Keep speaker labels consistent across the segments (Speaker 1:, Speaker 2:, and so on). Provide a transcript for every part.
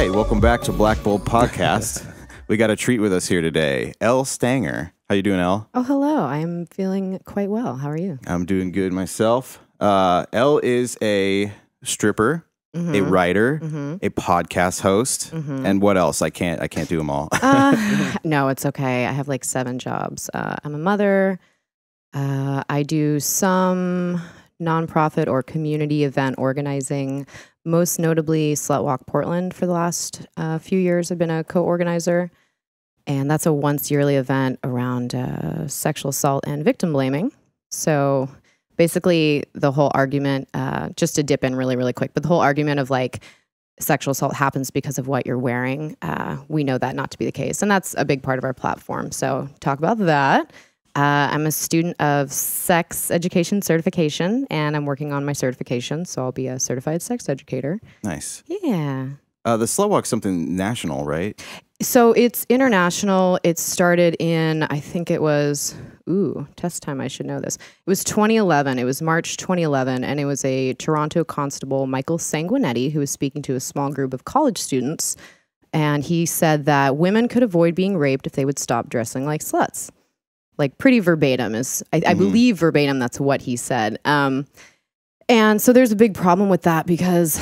Speaker 1: right, welcome back to Black Bold Podcast. We got a treat with us here today, Elle Stanger. How you doing, Elle?
Speaker 2: Oh, hello. I'm feeling quite well. How are you?
Speaker 1: I'm doing good myself. Elle is a stripper, a writer, a podcast host, and what else? I can't do them all.
Speaker 2: No, it's okay. I have like 7 jobs. I'm a mother. I do some nonprofit or community event organizing, most notably Slut Walk Portland for the last few years. I've been a co-organizer, and that's a once yearly event around sexual assault and victim blaming. So basically the whole argument, just to dip in really, really quick, but the whole argument of like sexual assault happens because of what you're wearing, we know that not to be the case. And that's a big part of our platform. So talk about that. I'm a student of sex education certification, and I'm working on my certification, so I'll be a certified sex educator.
Speaker 1: Nice.
Speaker 2: Yeah.
Speaker 1: The Slut Walk's something national, right?
Speaker 2: So it's international. It started in, I think it was, test time, I should know this. It was 2011. It was March 2011, and it was a Toronto constable, Michael Sanguinetti, who was speaking to a small group of college students, and he said that women could avoid being raped if they would stop dressing like sluts. Like pretty verbatim is, I believe verbatim, that's what he said. And so there's a big problem with that because,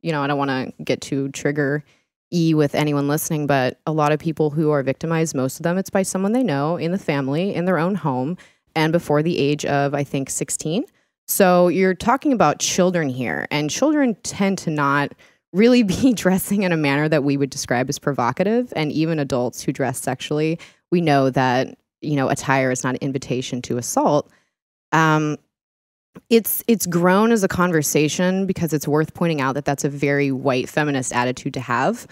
Speaker 2: you know, I don't want to get too trigger-y with anyone listening, but a lot of people who are victimized, most of them, it's by someone they know in the family, in their own home, and before the age of, I think, 16. So you're talking about children here, and children tend to not really be dressing in a manner that we would describe as provocative, and even adults who dress sexually, we know that, you know, attire is not an invitation to assault. It's grown as a conversation because it's worth pointing out that that's a very white feminist attitude to have,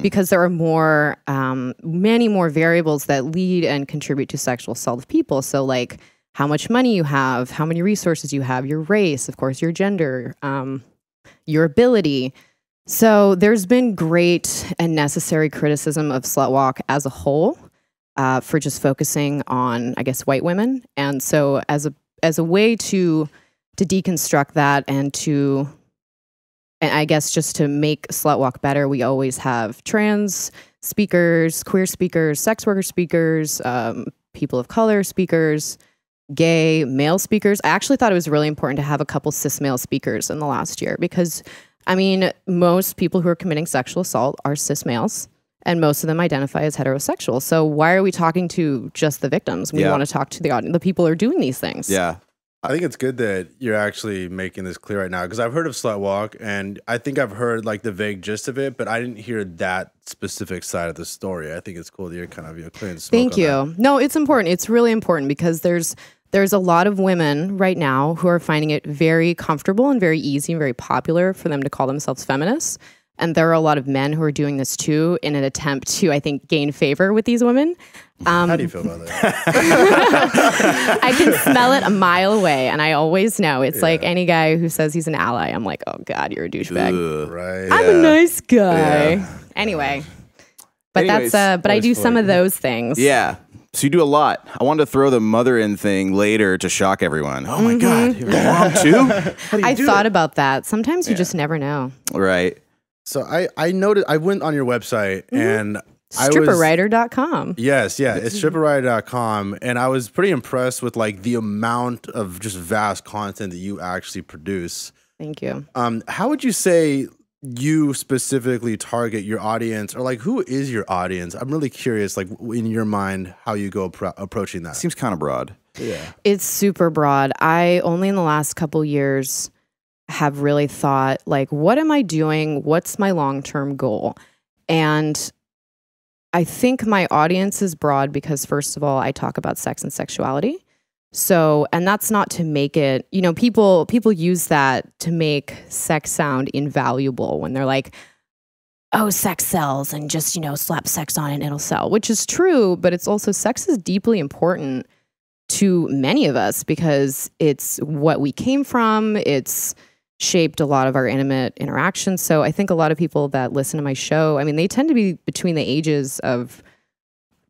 Speaker 2: because there are many more variables that lead and contribute to sexual assault of people. So like how much money you have, how many resources you have, your race, of course, your gender, your ability. So there's been great and necessary criticism of Slut Walk as a whole, for just focusing on, I guess, white women. And so as a way to deconstruct that and I guess just to make Slut Walk better, we always have trans speakers, queer speakers, sex worker speakers, people of color speakers, gay, male speakers. I actually thought it was really important to have a couple cis male speakers in the last year because, I mean, most people who are committing sexual assault are cis males. And most of them identify as heterosexual. So why are we talking to just the victims? We want to talk to the audience, the people who are doing these things.
Speaker 3: Yeah. I think it's good that you're actually making this clear right now, because I've heard of Slut Walk, and I think I've heard like the vague gist of it, but I didn't hear that specific side of the story. I think it's cool that you're kind of clearing the smoke.
Speaker 2: Thank you. No, it's important. It's really important because there's a lot of women right now who are finding it very comfortable and very easy and very popular for them to call themselves feminists. And there are a lot of men who are doing this too in an attempt to, I think, gain favor with these women.
Speaker 3: How do you feel about that?
Speaker 2: I can smell it a mile away, and I always know. It's like any guy who says he's an ally, I'm like, oh God, you're a douchebag.
Speaker 3: Right.
Speaker 2: I'm a nice guy. Anyway. But I do some of those things.
Speaker 1: Yeah. So you do a lot. I wanted to throw the mother in thing later to shock everyone. Oh my God, you're a mom too?
Speaker 2: I thought about that. Sometimes you just never know.
Speaker 1: Right.
Speaker 3: So I noticed, I went on your website and
Speaker 2: Stripperwriter.com.
Speaker 3: Yes, yeah, it's stripperwriter.com, and I was pretty impressed with like the amount of just vast content that you actually produce.
Speaker 2: Thank you.
Speaker 3: How would you say you specifically target your audience, or like who is your audience? I'm really curious, like in your mind, how you go approaching that.
Speaker 1: Seems kind of broad.
Speaker 3: Yeah,
Speaker 2: it's super broad. I only in the last couple years have really thought, like, what am I doing? What's my long-term goal? And I think my audience is broad because, first of all, I talk about sex and sexuality. So, and that's not to make it, you know, people use that to make sex sound invaluable when they're like, oh, sex sells and just, you know, slap sex on it and it'll sell, which is true, but it's also, sex is deeply important to many of us because it's what we came from. It's shaped a lot of our intimate interactions. So I think a lot of people that listen to my show, I mean, they tend to be between the ages of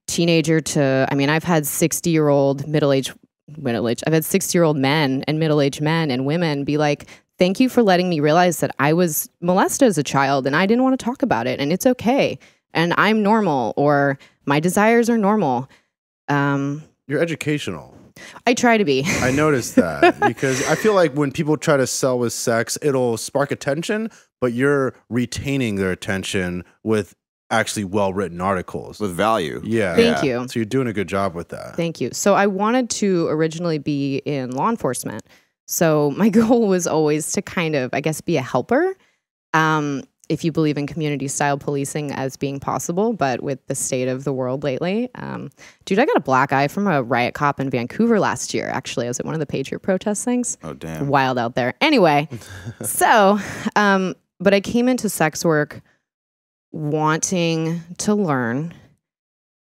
Speaker 2: teenager to, I mean, I've had 60-year-old, I've had 60-year-old men and middle-aged men and women be like, thank you for letting me realize that I was molested as a child and I didn't want to talk about it, and it's okay. And I'm normal, or my desires are normal.
Speaker 3: You're educational.
Speaker 2: I try to be.
Speaker 3: I noticed that because I feel like when people try to sell with sex, it'll spark attention, but you're retaining their attention with actually well-written articles.
Speaker 1: With value.
Speaker 3: Yeah.
Speaker 2: Thank you.
Speaker 3: So you're doing a good job with that.
Speaker 2: Thank you. So I wanted to originally be in law enforcement. So my goal was always to kind of, I guess, be a helper. If you believe in community-style policing as being possible, but with the state of the world lately. Dude, I got a black eye from a riot cop in Vancouver last year, actually. I was at one of the Patriot protest things.
Speaker 1: Oh, damn.
Speaker 2: Wild out there. Anyway, so, but I came into sex work wanting to learn,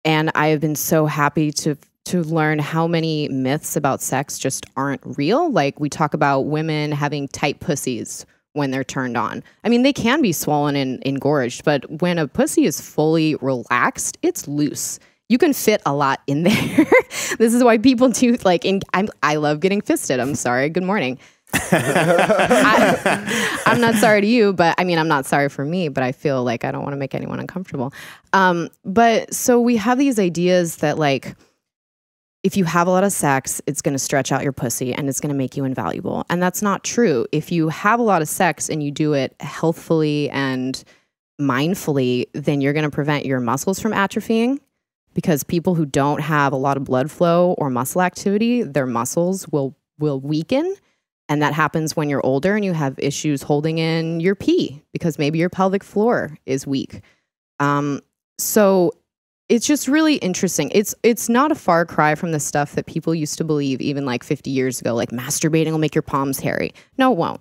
Speaker 2: and I have been so happy to learn how many myths about sex just aren't real. Like, we talk about women having tight pussies when they're turned on. I mean, they can be swollen and engorged, but when a pussy is fully relaxed, it's loose. You can fit a lot in there. This is why people do, like, I love getting fisted. I'm sorry. Good morning. I'm not sorry to you, but I mean, I'm not sorry for me, but I feel like I don't want to make anyone uncomfortable. But so we have these ideas that, like, if you have a lot of sex, it's going to stretch out your pussy and it's going to make you invaluable. And that's not true. If you have a lot of sex and you do it healthfully and mindfully, then you're going to prevent your muscles from atrophying, because people who don't have a lot of blood flow or muscle activity, their muscles will weaken. And that happens when you're older and you have issues holding in your pee because maybe your pelvic floor is weak. So it's just really interesting. It's not a far cry from the stuff that people used to believe even like 50 years ago, like masturbating will make your palms hairy. No, it won't.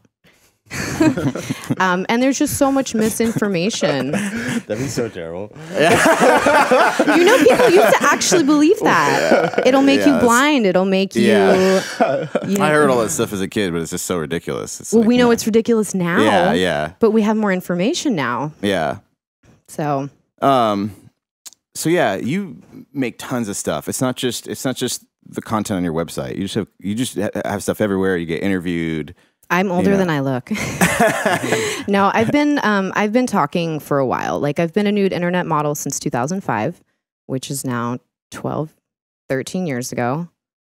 Speaker 2: And there's just so much misinformation.
Speaker 3: That'd be so terrible.
Speaker 2: You know, people used to actually believe that. It'll make you blind. It'll make you know.
Speaker 1: I heard all that stuff as a kid, but it's just so ridiculous. It's
Speaker 2: well,
Speaker 1: like,
Speaker 2: we know it's ridiculous now.
Speaker 1: Yeah, yeah.
Speaker 2: But we have more information now.
Speaker 1: Yeah.
Speaker 2: So.
Speaker 1: So yeah, you make tons of stuff. It's not just the content on your website. You just have stuff everywhere. You get interviewed.
Speaker 2: I'm older than I look. No, I've been talking for a while. Like, I've been a nude internet model since 2005, which is now 13 years ago.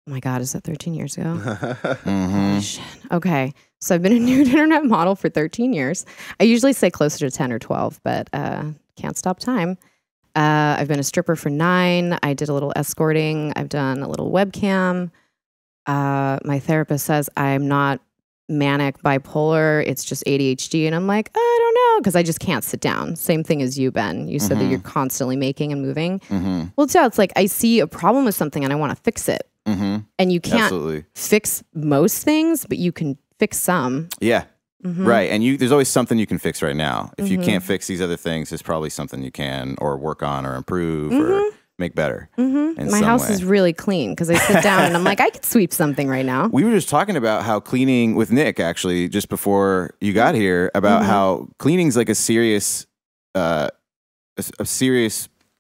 Speaker 2: Oh my God, is that 13 years ago? Holy shit. Okay. So I've been a nude internet model for 13 years. I usually say closer to 10 or 12, but can't stop time. I've been a stripper for 9. I did a little escorting. I've done a little webcam. My therapist says I'm not manic bipolar. It's just ADHD. And I'm like, I don't know, because I just can't sit down. Same thing as you, Ben. You said that you're constantly making and moving. Well, yeah, it's like I see a problem with something and I want to fix it. And you can't fix most things, but you can fix some.
Speaker 1: Yeah. Right. And there's always something you can fix right now. If you can't fix these other things, there's probably something you can or work on or improve or make better.
Speaker 2: My house is really clean because I sit down and I'm like, I could sweep something right now.
Speaker 1: We were just talking about how cleaning with Nick, actually, just before you got here, about how cleaning's like a serious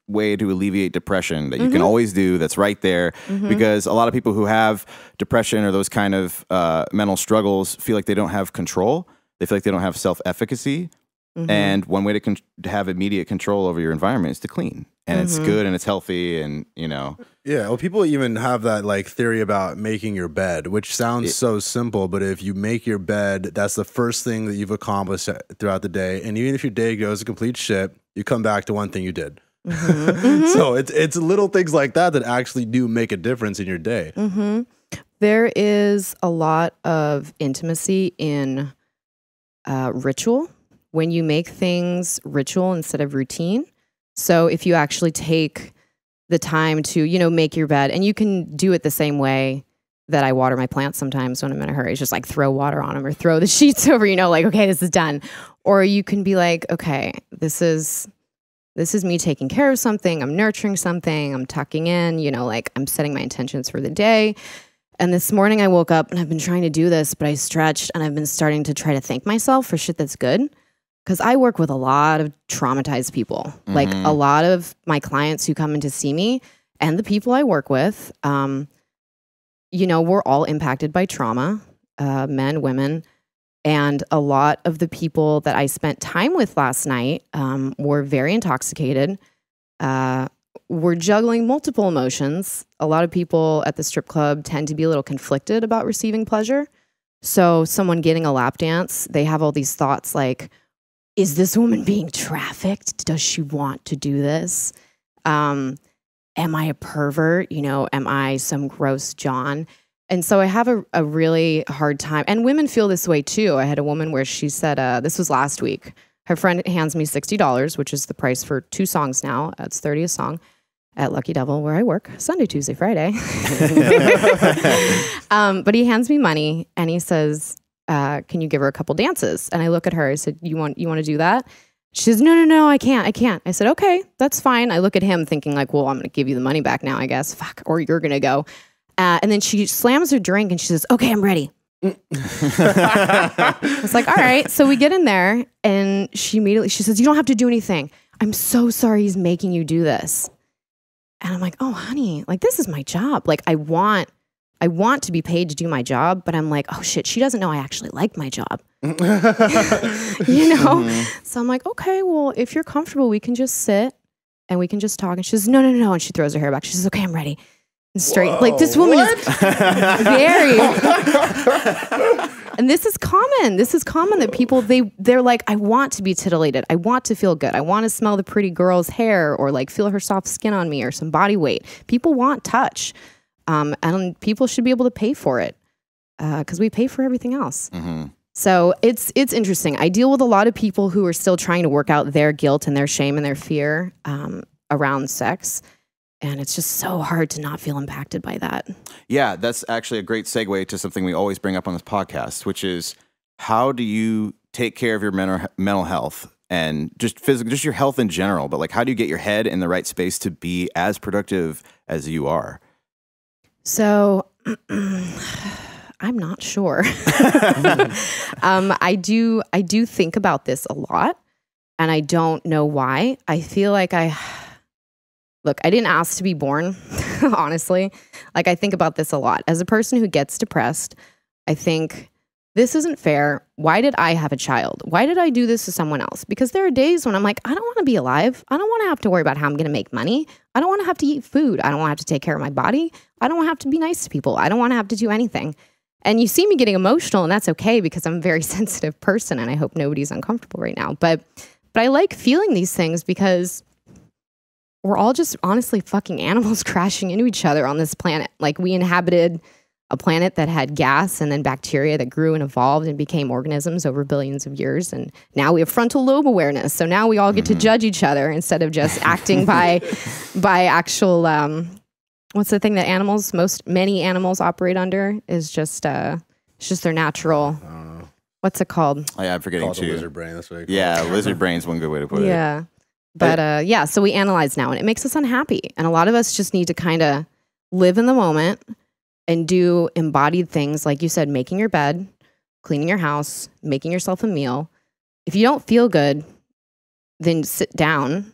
Speaker 1: way to alleviate depression that you can always do, that's right there, because a lot of people who have depression or those kind of mental struggles feel like they don't have control. They feel like they don't have self-efficacy. And one way to have immediate control over your environment is to clean. And it's good and it's healthy, and you know.
Speaker 3: Yeah, well, people even have that like theory about making your bed, which sounds so simple, but if you make your bed, that's the first thing that you've accomplished throughout the day. And even if your day goes to complete shit, you come back to one thing you did. So it's little things like that that actually do make a difference in your day.
Speaker 2: There is a lot of intimacy in ritual when you make things ritual instead of routine. So if you actually take the time to, you know, make your bed, and you can do it the same way that I water my plants sometimes when I'm in a hurry. It's just like throw water on them or throw the sheets over, you know, like, okay, this is done. Or you can be like, okay, this is me taking care of something. I'm nurturing something. I'm tucking in, you know, like I'm setting my intentions for the day. And this morning I woke up and I've been trying to do this, but I stretched and I've been starting to try to thank myself for shit that's good. Because I work with a lot of traumatized people. Like a lot of my clients who come in to see me and the people I work with, you know, we're all impacted by trauma, men, women. And a lot of the people that I spent time with last night were very intoxicated, were juggling multiple emotions. A lot of people at the strip club tend to be a little conflicted about receiving pleasure. So someone getting a lap dance, they have all these thoughts like, is this woman being trafficked? Does she want to do this? Am I a pervert? You know, am I some gross John? And so I have a really hard time. And women feel this way too. I had a woman where she said, this was last week. Her friend hands me $60, which is the price for 2 songs now. It's $30 a song at Lucky Devil, where I work Sunday, Tuesday, Friday. But he hands me money and he says, can you give her a couple dances? And I look at her, I said, you want to do that? She says, no, I can't. I said, okay, that's fine. I look at him thinking like, well, I'm going to give you the money back now, I guess. Fuck, or you're going to go. And then she slams her drink and she says, okay, I'm ready. I was like, all right. So we get in there and she says, you don't have to do anything. I'm so sorry he's making you do this. And I'm like, oh, honey, like this is my job. Like I want to be paid to do my job, but I'm like, oh shit, she doesn't know I actually like my job. You know? So I'm like, okay, well, if you're comfortable, we can just sit and we can just talk. And she says, no. And she throws her hair back. She says, okay, I'm ready. And straight. Whoa, like this woman is very. And this is common. This is common that people, they're like, I want to be titillated. I want to feel good. I want to smell the pretty girl's hair or like feel her soft skin on me or some body weight. People want touch. And people should be able to pay for it because we pay for everything else. So it's interesting. I deal with a lot of people who are still trying to work out their guilt and their shame and their fear around sex. And it's just so hard to not feel impacted by that. Yeah,
Speaker 1: that's actually a great segue to something we always bring up on this podcast, which is how do you take care of your mental health and just physical, just your health in general? But like, how do you get your head in the right space to be as productive as you are?
Speaker 2: So I'm not sure. I do think about this a lot, and I don't know why. I feel like Look, I didn't ask to be born, honestly. Like, I think about this a lot. As a person who gets depressed, I think, this isn't fair. Why did I have a child? Why did I do this to someone else? Because there are days when I'm like, I don't want to be alive. I don't want to have to worry about how I'm going to make money. I don't want to have to eat food. I don't want to have to take care of my body. I don't want to have to be nice to people. I don't want to have to do anything. And you see me getting emotional, and that's okay because I'm a very sensitive person, and I hope nobody's uncomfortable right now. But I like feeling these things because we're all just honestly fucking animals crashing into each other on this planet. Like, we inhabited a planet that had gas and then bacteria that grew and evolved and became organisms over billions of years. And now we have frontal lobe awareness. So now we all get to judge each other instead of just acting by actual, what's the thing that many animals operate under is just, it's just their natural, what's it called?
Speaker 1: Oh, yeah, I'm forgetting too.
Speaker 3: Lizard brain. That's what
Speaker 1: lizard brain's one good way to put it.
Speaker 2: Yeah. But so we analyze now and it makes us unhappy. And a lot of us just need to kind of live in the moment and do embodied things. Like you said, making your bed, cleaning your house, making yourself a meal. If you don't feel good, then sit down,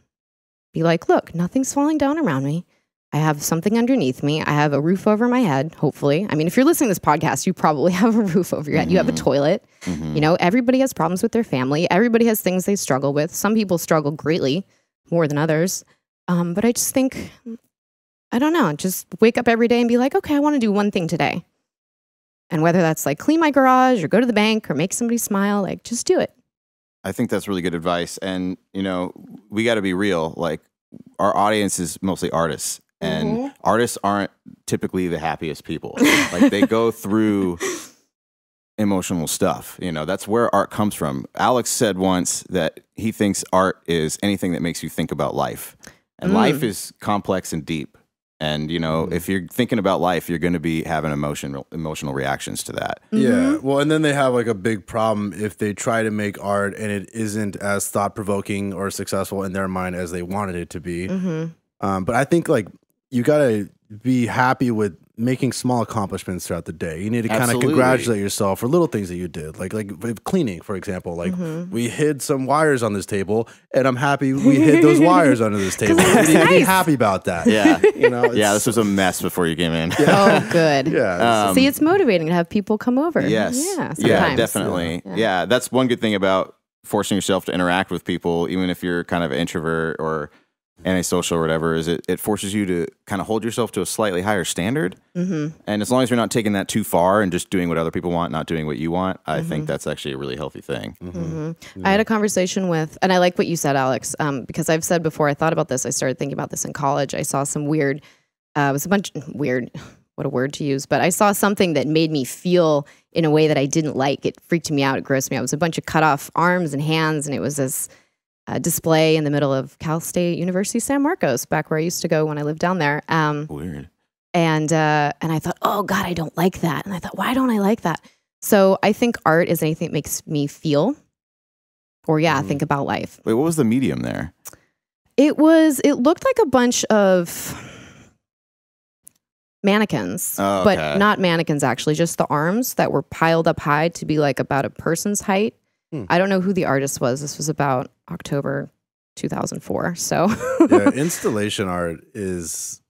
Speaker 2: be like, look, nothing's falling down around me. I have something underneath me. I have a roof over my head, hopefully. I mean, if you're listening to this podcast, you probably have a roof over your head. You have a toilet. You know, everybody has problems with their family. Everybody has things they struggle with. Some people struggle greatly more than others. But I just think, I don't know, just wake up every day and be like, okay, I want to do one thing today. And whether that's like clean my garage or go to the bank or make somebody smile, like just do it.
Speaker 1: I think that's really good advice. And, you know, we got to be real. Like, our audience is mostly artists. And artists aren't typically the happiest people. Like, they go through emotional stuff. You know, that's where art comes from. Alex said once that he thinks art is anything that makes you think about life. And life is complex and deep. And, you know, if you're thinking about life, you're going to be having emotional reactions to that.
Speaker 3: Yeah. Well, and then they have like a big problem if they try to make art and it isn't as thought-provoking or successful in their mind as they wanted it to be. But I think like you got to be happy with making small accomplishments throughout the day. You need to kind of
Speaker 1: Absolutely.
Speaker 3: congratulate yourself for little things that you did, like cleaning, for example. Like we hid some wires on this table, and I'm happy we hid those wires under this table. You need to be happy about that.
Speaker 1: Yeah.
Speaker 3: You know,
Speaker 1: Yeah, this was a mess before you came in.
Speaker 2: Oh, good.
Speaker 3: yeah.
Speaker 2: See, it's motivating to have people come over.
Speaker 1: Yes.
Speaker 2: Yeah,
Speaker 1: Yeah,
Speaker 2: sometimes.
Speaker 1: definitely. Yeah, that's one good thing about forcing yourself to interact with people, even if you're kind of an introvert or antisocial or whatever, is it forces you to kind of hold yourself to a slightly higher standard. And as long as you're not taking that too far and just doing what other people want, not doing what you want, I think that's actually a really healthy thing.
Speaker 2: I had a conversation with, and I like what you said, Alex, because I've said before, I thought about this. I started thinking about this in college. I saw some weird, it was a bunch weird, what a word to use, but I saw something that made me feel in a way that I didn't like. It freaked me out. It grossed me out. It was a bunch of cut off arms and hands, and it was this display in the middle of Cal State University San Marcos, back where I used to go when I lived down there.
Speaker 1: Weird.
Speaker 2: And I thought, oh God, I don't like that. And I thought, why don't I like that? So I think art is anything that makes me feel, or think about life.
Speaker 1: Wait, what was the medium there?
Speaker 2: It looked like a bunch of mannequins, but not mannequins, actually, just the arms that were piled up high to be like about a person's height. I don't know who the artist was. This was about October 2004. So
Speaker 3: Installation art is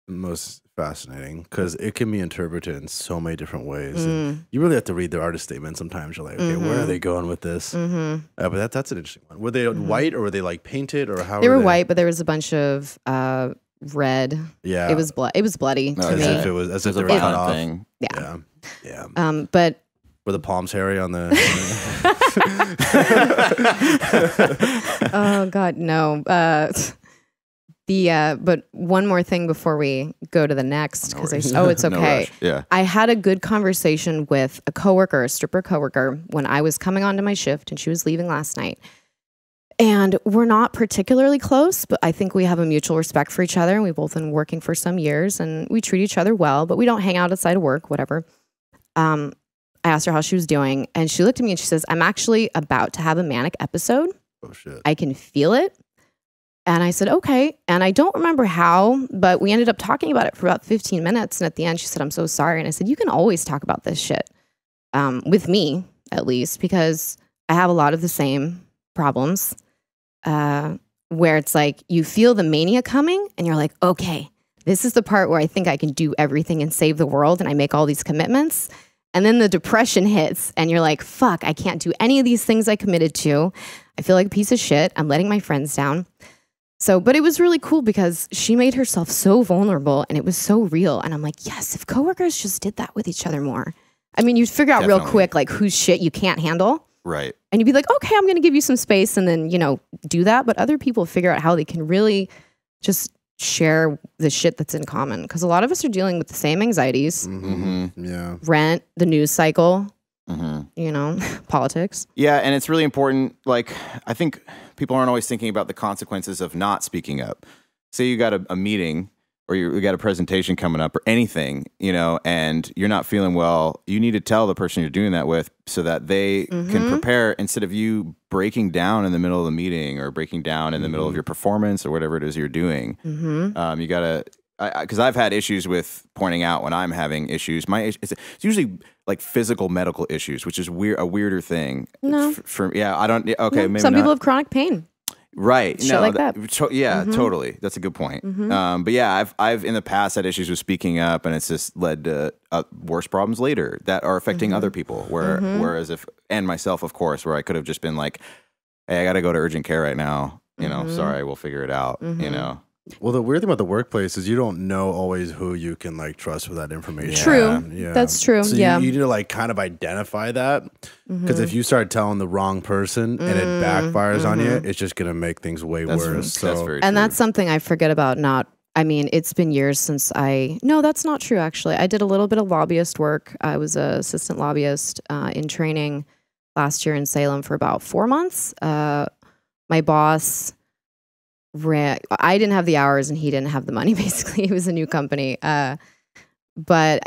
Speaker 3: most fascinating because it can be interpreted in so many different ways. And you really have to read their artist statement. Sometimes you're like, okay, where are they going with this? But that's an interesting one. Were they white or were they like painted or how?
Speaker 2: They were white, but there was a bunch of red.
Speaker 3: Yeah,
Speaker 2: it was It was bloody to me.
Speaker 3: As if they were cut off.
Speaker 1: Thing.
Speaker 3: Yeah.
Speaker 2: But
Speaker 3: were the palms hairy on the?
Speaker 2: Oh God, no. But one more thing before we go to the next, because it's okay.
Speaker 1: Yeah.
Speaker 2: I had a good conversation with a coworker, a stripper coworker, when I was coming onto my shift, and she was leaving last night. And we're not particularly close, but I think we have a mutual respect for each other. And we've both been working for some years, and we treat each other well, but we don't hang out outside of work, whatever. I asked her how she was doing, and she looked at me and she says, I'm actually about to have a manic episode.
Speaker 3: Oh, shit.
Speaker 2: I can feel it. And I said, okay. And I don't remember how, but we ended up talking about it for about 15 minutes. And at the end, she said, I'm so sorry. And I said, you can always talk about this shit, with me, at least, because I have a lot of the same problems, where it's like you feel the mania coming and you're like, okay, this is the part where I think I can do everything and save the world. And I make all these commitments. And then the depression hits and you're like, fuck, I can't do any of these things I committed to. I feel like a piece of shit. I'm letting my friends down. So, but it was really cool because she made herself so vulnerable and it was so real. And I'm like, yes, if coworkers just did that with each other more. I mean, you'd figure out real quick, like whose shit you can't handle.
Speaker 1: Right.
Speaker 2: And you'd be like, okay, I'm going to give you some space and then, do that. But other people figure out how they can really just share the shit that's in common, because a lot of us are dealing with the same anxieties.
Speaker 3: Yeah,
Speaker 2: rent, the news cycle, politics.
Speaker 1: Yeah, and it's really important. Like, I think people aren't always thinking about the consequences of not speaking up. Say you got a meeting or you got a presentation coming up or anything, and you're not feeling well, you need to tell the person you're doing that with so that they can prepare, instead of you breaking down in the middle of the meeting or breaking down in the middle of your performance or whatever it is you're doing. You got to, because I've had issues with pointing out when I'm having issues. It's usually like physical medical issues, which is a weirder thing.
Speaker 2: No.
Speaker 1: I don't, okay, maybe
Speaker 2: some
Speaker 1: not.
Speaker 2: people have chronic pain.
Speaker 1: Right.
Speaker 2: Shit like that.
Speaker 1: Totally. That's a good point. But yeah, I've in the past had issues with speaking up, and it's just led to worse problems later that are affecting other people. Whereas and myself, of course, where I could have just been like, hey, I got to go to urgent care right now. Sorry, we'll figure it out.
Speaker 3: Well, the weird thing about the workplace is you don't know always who you can like trust with that information.
Speaker 2: True.
Speaker 3: Yeah.
Speaker 2: That's true.
Speaker 3: So
Speaker 2: yeah.
Speaker 3: you need to like kind of identify that, because if you start telling the wrong person and it backfires on you, it's just going to make things way worse.
Speaker 1: That's very true.
Speaker 2: And that's something I forget about. It's been years since no, that's not true. Actually, I did a little bit of lobbyist work. I was an assistant lobbyist in training last year in Salem for about 4 months. My boss I didn't have the hours and he didn't have the money, basically. It was a new company. But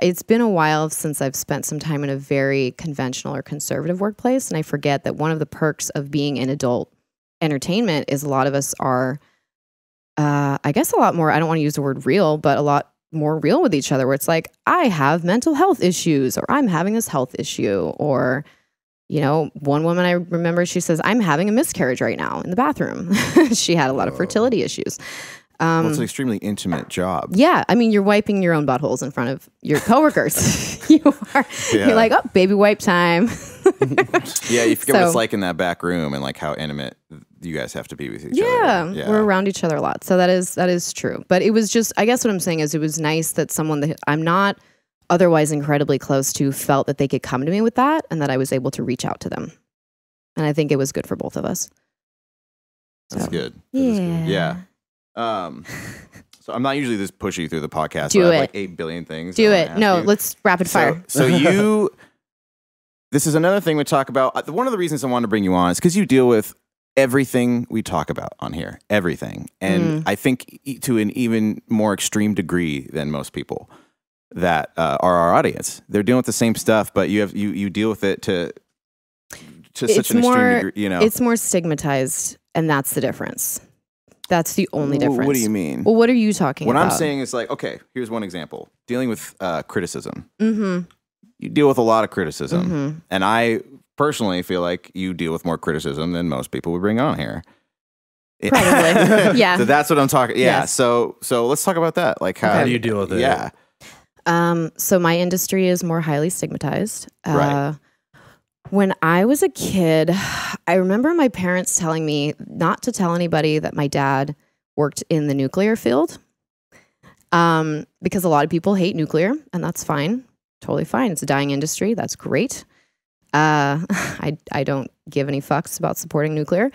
Speaker 2: it's been a while since I've spent some time in a very conventional or conservative workplace. And I forget that one of the perks of being in adult entertainment is a lot of us are, I guess a lot more, I don't want to use the word real, but a lot more real with each other, where it's like, I have mental health issues, or I'm having this health issue, or, you know, one woman I remember, she says, I'm having a miscarriage right now in the bathroom. She had a lot of fertility issues.
Speaker 1: Well, it's an extremely intimate job.
Speaker 2: Yeah. I mean, you're wiping your own buttholes in front of your coworkers. You're like, oh, baby wipe time.
Speaker 1: Yeah, you forget what it's like in that back room and like how intimate you guys have to be with each other.
Speaker 2: Yeah, we're around each other a lot. So that is true. But it was just, I guess what I'm saying is it was nice that someone that I'm not otherwise incredibly close to felt that they could come to me with that, and that I was able to reach out to them. And I think it was good for both of us.
Speaker 1: That's good.
Speaker 2: Yeah.
Speaker 1: So I'm not usually this pushy through the podcast.
Speaker 2: Do
Speaker 1: but I
Speaker 2: it.
Speaker 1: have like 8 billion things.
Speaker 2: Do it. No, let's rapid fire.
Speaker 1: So this is another thing we talk about. One of the reasons I wanted to bring you on is because you deal with everything we talk about on here, everything. And I think to an even more extreme degree than most people that are our audience. They're dealing with the same stuff, but you deal with it to such an extreme degree, you know.
Speaker 2: It's more stigmatized, and that's the difference. That's the only difference.
Speaker 1: What do you mean?
Speaker 2: Well, what are you talking about?
Speaker 1: What I'm saying is like, okay, here's one example. Dealing with criticism. You deal with a lot of criticism. And I personally feel like you deal with more criticism than most people would bring on here.
Speaker 2: Probably. Yeah.
Speaker 1: So that's what I'm talking. Yeah.
Speaker 2: Yes.
Speaker 1: So let's talk about that. Like how
Speaker 3: do you deal with it?
Speaker 1: Yeah.
Speaker 2: So my industry is more highly stigmatized.
Speaker 1: Right.
Speaker 2: When I was a kid, I remember my parents telling me not to tell anybody that my dad worked in the nuclear field, because a lot of people hate nuclear, and that's fine. Totally fine. It's a dying industry. That's great. I don't give any fucks about supporting nuclear.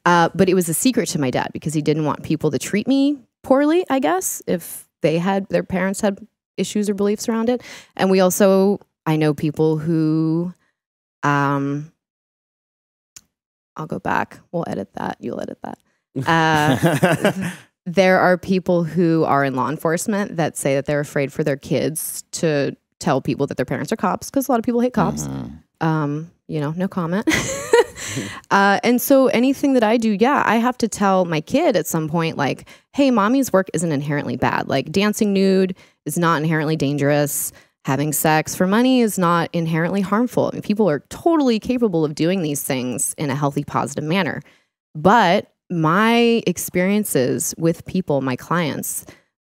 Speaker 2: But it was a secret to my dad because he didn't want people to treat me poorly, I guess, if their parents had issues or beliefs around it. And I know people who, I'll go back. We'll edit that. You'll edit that. There are people who are in law enforcement that say that they're afraid for their kids to tell people that their parents are cops, because a lot of people hate cops. No comment. And so anything that I do, I have to tell my kid at some point, like, hey, mommy's work isn't inherently bad. Like, dancing nude is not inherently dangerous. Having sex for money is not inherently harmful. I mean, people are totally capable of doing these things in a healthy, positive manner. But my experiences with people, my clients,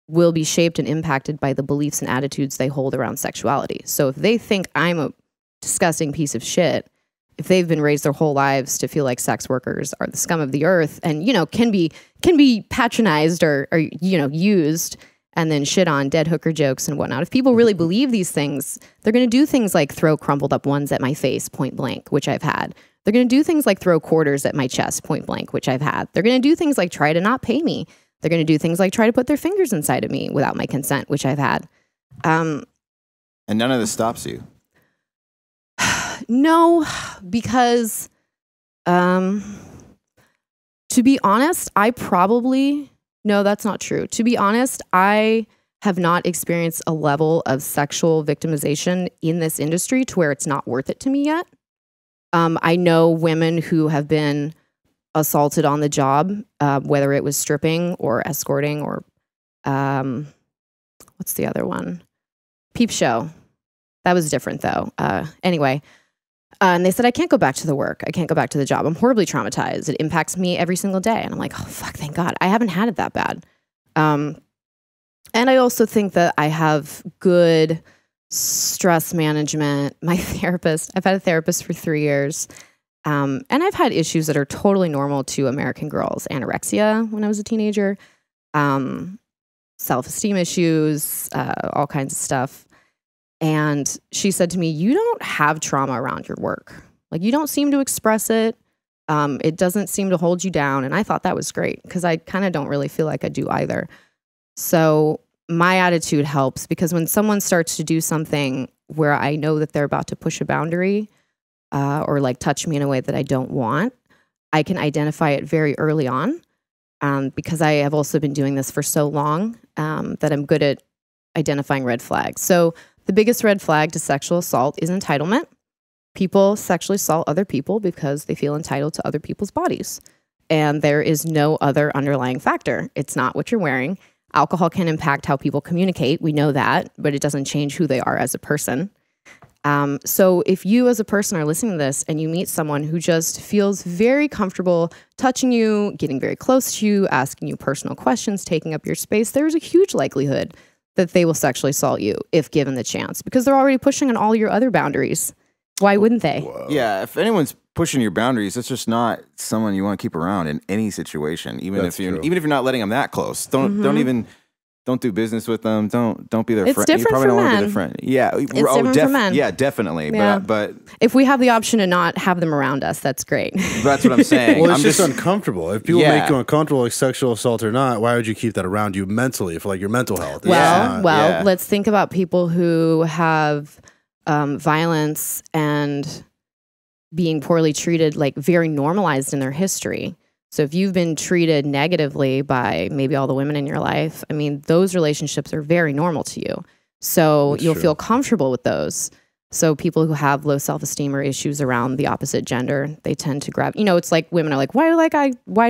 Speaker 2: will be shaped and impacted by the beliefs and attitudes they hold around sexuality. So if they think I'm a disgusting piece of shit, if they've been raised their whole lives to feel like sex workers are the scum of the earth and, can be patronized or used and then shit on, dead hooker jokes and whatnot. If people really believe these things, they're going to do things like throw crumpled up ones at my face, point blank, which I've had. They're going to do things like throw quarters at my chest, point blank, which I've had. They're going to do things like try to not pay me. They're going to do things like try to put their fingers inside of me without my consent, which I've had.
Speaker 1: And none of this stops you.
Speaker 2: No, because to be honest, no, that's not true. To be honest, I have not experienced a level of sexual victimization in this industry to where it's not worth it to me yet. I know women who have been assaulted on the job, whether it was stripping or escorting or what's the other one? Peep show. That was different though. Anyway. And they said, I can't go back to the work. I can't go back to the job. I'm horribly traumatized. It impacts me every single day. And I'm like, oh, fuck, thank God. I haven't had it that bad. And I also think that I have good stress management. My therapist, I've had a therapist for 3 years. And I've had issues that are totally normal to American girls. Anorexia when I was a teenager, self-esteem issues, all kinds of stuff. And she said to me, you don't have trauma around your work. Like, you don't seem to express it. It doesn't seem to hold you down. And I thought that was great because I kind of don't really feel like I do either. So my attitude helps because when someone starts to do something where I know that they're about to push a boundary or like touch me in a way that I don't want, I can identify it very early on because I have also been doing this for so long that I'm good at identifying red flags. So the biggest red flag to sexual assault is entitlement. People sexually assault other people because they feel entitled to other people's bodies. And there is no other underlying factor. It's not what you're wearing. Alcohol can impact how people communicate. We know that, but it doesn't change who they are as a person. So if you as a person are listening to this and you meet someone who just feels very comfortable touching you, getting very close to you, asking you personal questions, taking up your space, there's a huge likelihood that they will sexually assault you if given the chance, because they're already pushing on all your other boundaries. Why wouldn't they?
Speaker 3: Whoa.
Speaker 1: Yeah, if anyone's pushing your boundaries, it's just not someone you want to keep around in any situation. Even if you're not letting them that close, don't do business with them. Don't be their friend.
Speaker 2: It's different
Speaker 1: You probably
Speaker 2: for
Speaker 1: don't want to
Speaker 2: men.
Speaker 1: be their friend. Yeah,
Speaker 2: It's different for men.
Speaker 1: Yeah, definitely.
Speaker 2: Yeah.
Speaker 1: But
Speaker 2: If we have the option to not have them around us, that's great.
Speaker 1: that's what I'm saying.
Speaker 3: Well, it's
Speaker 1: I'm
Speaker 3: just uncomfortable. If people
Speaker 1: Yeah.
Speaker 3: make you uncomfortable, like sexual assault or not, why would you keep that around you mentally for like your mental health?
Speaker 2: Well,
Speaker 1: Yeah.
Speaker 2: let's think about people who have violence and being poorly treated, like very normalized in their history. So if you've been treated negatively by maybe all the women in your life, I mean, those relationships are very normal to you. So
Speaker 3: That's
Speaker 2: you'll
Speaker 3: true.
Speaker 2: feel comfortable with those. So people who have low self-esteem or issues around the opposite gender, they tend to grab, it's like women are like, why do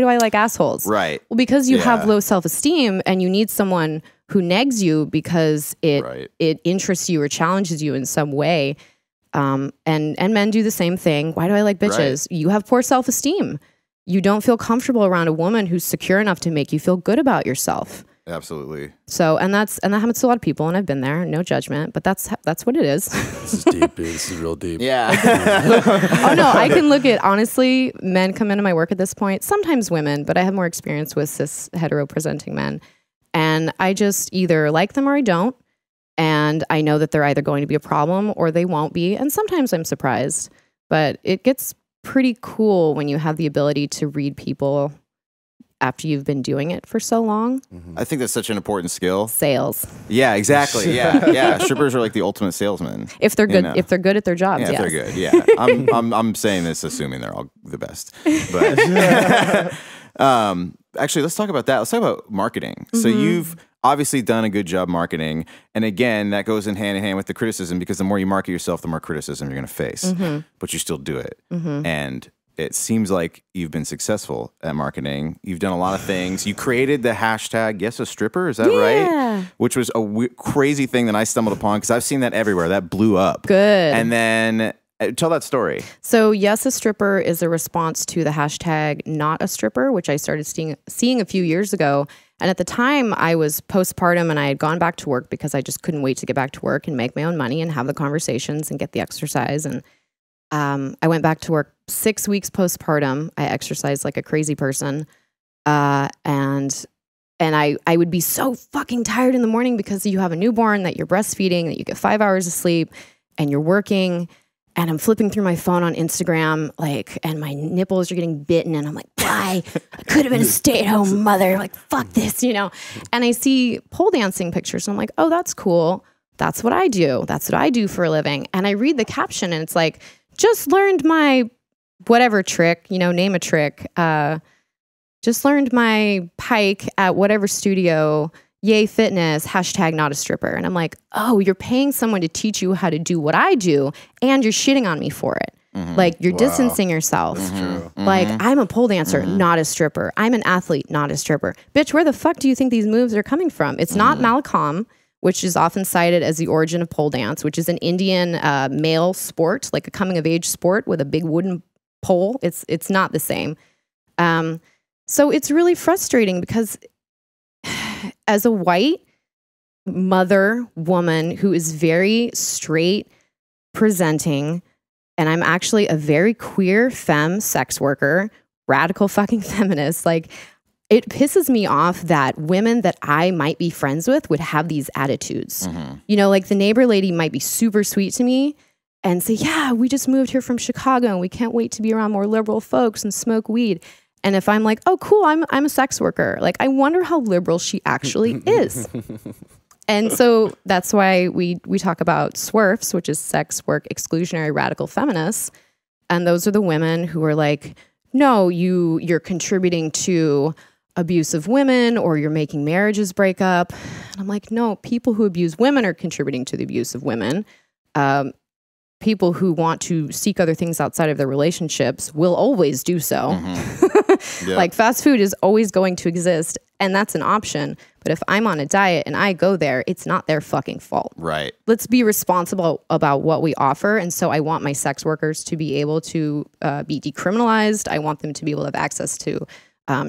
Speaker 2: I like assholes?
Speaker 1: right.
Speaker 2: Well, because you
Speaker 1: Yeah.
Speaker 2: have low self-esteem and you need someone who negs you because
Speaker 1: Right.
Speaker 2: it interests you or challenges you in some way. And men do the same thing. Why do I like bitches? You have poor self-esteem. You don't feel comfortable around a woman who's secure enough to make you feel good about yourself.
Speaker 1: Absolutely.
Speaker 2: So, and that happens to a lot of people, and I've been there. No judgment, but that's what it is.
Speaker 3: This is deep, dude. This is real deep.
Speaker 1: Yeah.
Speaker 2: Oh no, I can look at, honestly, men come into my work at this point. Sometimes women, but I have more experience with cis hetero presenting men, and I just either like them or I don't. And I know that they're either going to be a problem or they won't be. And sometimes I'm surprised, but it gets pretty cool when you have the ability to read people after you've been doing it for so long.
Speaker 1: I think that's such an important skill.
Speaker 2: Sales.
Speaker 1: Yeah, exactly. Yeah. Strippers are like the ultimate salesmen.
Speaker 2: If they're good,
Speaker 1: know.
Speaker 2: if they're good at their jobs,
Speaker 1: Yeah,
Speaker 2: yes.
Speaker 1: they're good. Yeah. I'm saying this assuming they're all the best. But actually, let's talk about that. Let's talk about marketing. So you've obviously done a good job marketing. And again, that goes in hand with the criticism, because the more you market yourself, the more criticism you're going to face. But you still do it. And it seems like you've been successful at marketing. You've done a lot of things. You created the hashtag Yes a Stripper, is that right? Which was a crazy thing that I stumbled upon, because I've seen that everywhere. That blew up.
Speaker 2: Good.
Speaker 1: And then tell that story.
Speaker 2: So Yes a Stripper is a response to the hashtag Not a Stripper, which I started seeing a few years ago. And at the time, I was postpartum and I had gone back to work because I just couldn't wait to get back to work and make my own money and have the conversations and get the exercise. And I went back to work 6 weeks postpartum. I exercised like a crazy person. And I would be so fucking tired in the morning because you have a newborn, that you're breastfeeding, that you get 5 hours of sleep, and you're working. And I'm flipping through my phone on Instagram, and my nipples are getting bitten. And I'm like, why? I could have been a stay-at-home mother. Like, fuck this, And I see pole dancing pictures. And I'm like, oh, that's cool. That's what I do. That's what I do for a living. And I read the caption and it's like, just learned my whatever trick, name a trick. Just learned my pike at whatever studio. Yay fitness, hashtag not a stripper. And I'm like, oh, you're paying someone to teach you how to do what I do, and you're shitting on me for it. Like, you're distancing yourself. Like, I'm a pole dancer, not a stripper. I'm an athlete, not a stripper. Bitch, where the fuck do you think these moves are coming from? It's not Malakam, which is often cited as the origin of pole dance, which is an Indian male sport, like a coming of age sport with a big wooden pole. It's not the same. So it's really frustrating because as a white mother woman who is very straight presenting, and I'm actually a very queer femme sex worker, radical fucking feminist, like, it pisses me off that women that I might be friends with would have these attitudes. Like the neighbor lady might be super sweet to me and say, yeah, we just moved here from Chicago and we can't wait to be around more liberal folks and smoke weed. And if I'm like, oh, cool, I'm a sex worker. Like, I wonder how liberal she actually is. And so that's why we talk about SWERFs, which is sex work exclusionary radical feminists. And those are the women who are like, no, you're contributing to abuse of women, or you're making marriages break up. And I'm like, no, people who abuse women are contributing to the abuse of women. People who want to seek other things outside of their relationships will always do so. Like fast food is always going to exist, and that's an option. But if I'm on a diet and I go there, it's not their fucking fault.
Speaker 1: Right.
Speaker 2: Let's be responsible about what we offer. And so I want my sex workers to be able to be decriminalized. I want them to be able to have access to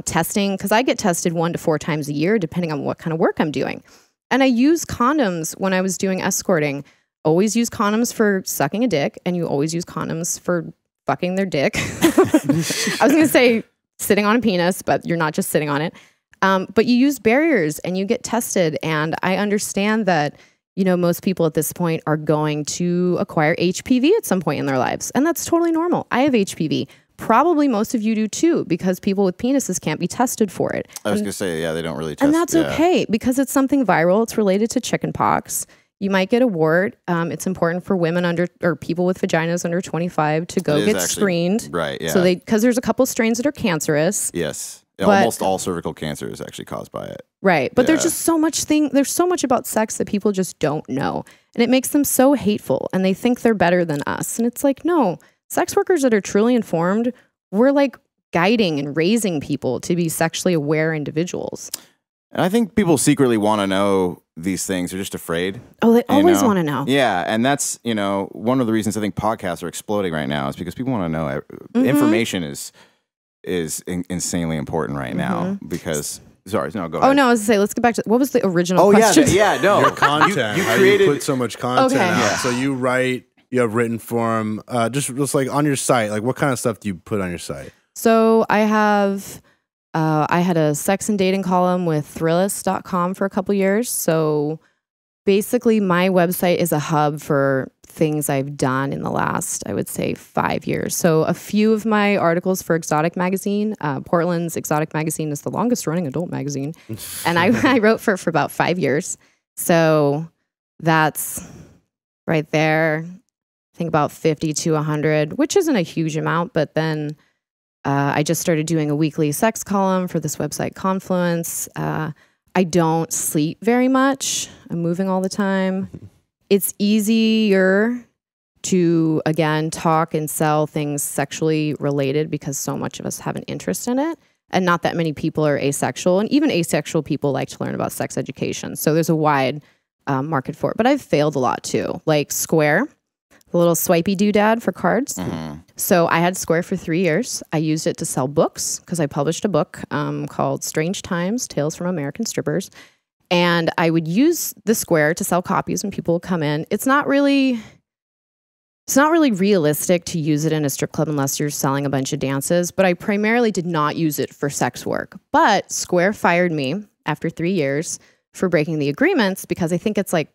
Speaker 2: testing, because I get tested 1 to 4 times a year, depending on what kind of work I'm doing. And I use condoms when I was doing escorting. Always use condoms for sucking a dick, and you always use condoms for fucking their dick. I was going to say sitting on a penis, but you're not just sitting on it. But you use barriers and you get tested. And I understand that, you know, most people at this point are going to acquire HPV at some point in their lives. And that's totally normal. I have HPV. Probably most of you do too, because people with penises can't be tested for it.
Speaker 1: I was going to say, yeah, they don't really test.
Speaker 2: And that's okay, because it's something viral. It's related to chickenpox. You might get a wart. It's important for women or people with vaginas under 25 to go get screened.
Speaker 1: Right, yeah.
Speaker 2: So because there's a couple of strains that are cancerous.
Speaker 1: Yes. Almost all cervical cancer is actually caused by it.
Speaker 2: Right. But there's just there's so much about sex that people just don't know. And it makes them so hateful, and they think they're better than us. And it's like, no, sex workers that are truly informed, we're like guiding and raising people to be sexually aware individuals.
Speaker 1: And I think people secretly want to know these things. They're just afraid.
Speaker 2: Oh, they always want to know.
Speaker 1: Yeah. And that's, you know, one of the reasons I think podcasts are exploding right now is because people want to know. Information is insanely important right now because... Sorry, no, go ahead.
Speaker 2: Oh, no, I was going to say, let's get back to... What was the original question?
Speaker 1: No.
Speaker 3: Your content.
Speaker 1: You
Speaker 3: created... How you put so much content out.
Speaker 1: Yeah.
Speaker 3: So you write, you have written form, just like on your site, like what kind of stuff do you put on your site?
Speaker 2: So I have... I had a sex and dating column with Thrillist.com for a couple years. So basically my website is a hub for things I've done in the last, I would say, 5 years. So a few of my articles for Exotic Magazine, Portland's Exotic Magazine is the longest running adult magazine. And I wrote for about 5 years. So that's right there. I think about 50 to 100, which isn't a huge amount, but then I just started doing a weekly sex column for this website, Confluence. I don't sleep very much. I'm moving all the time. It's easier to, again, talk and sell things sexually related because so much of us have an interest in it. And not that many people are asexual. And even asexual people like to learn about sex education. So there's a wide market for it. But I've failed a lot too. Like Square, the little swipey doodad for cards. Mm-hmm. So I had Square for 3 years. I used it to sell books because I published a book called Strange Times, Tales from American Strippers. And I would use the Square to sell copies when people would come in. It's not really realistic to use it in a strip club unless you're selling a bunch of dances. But I primarily did not use it for sex work. But Square fired me after 3 years for breaking the agreements because I think it's like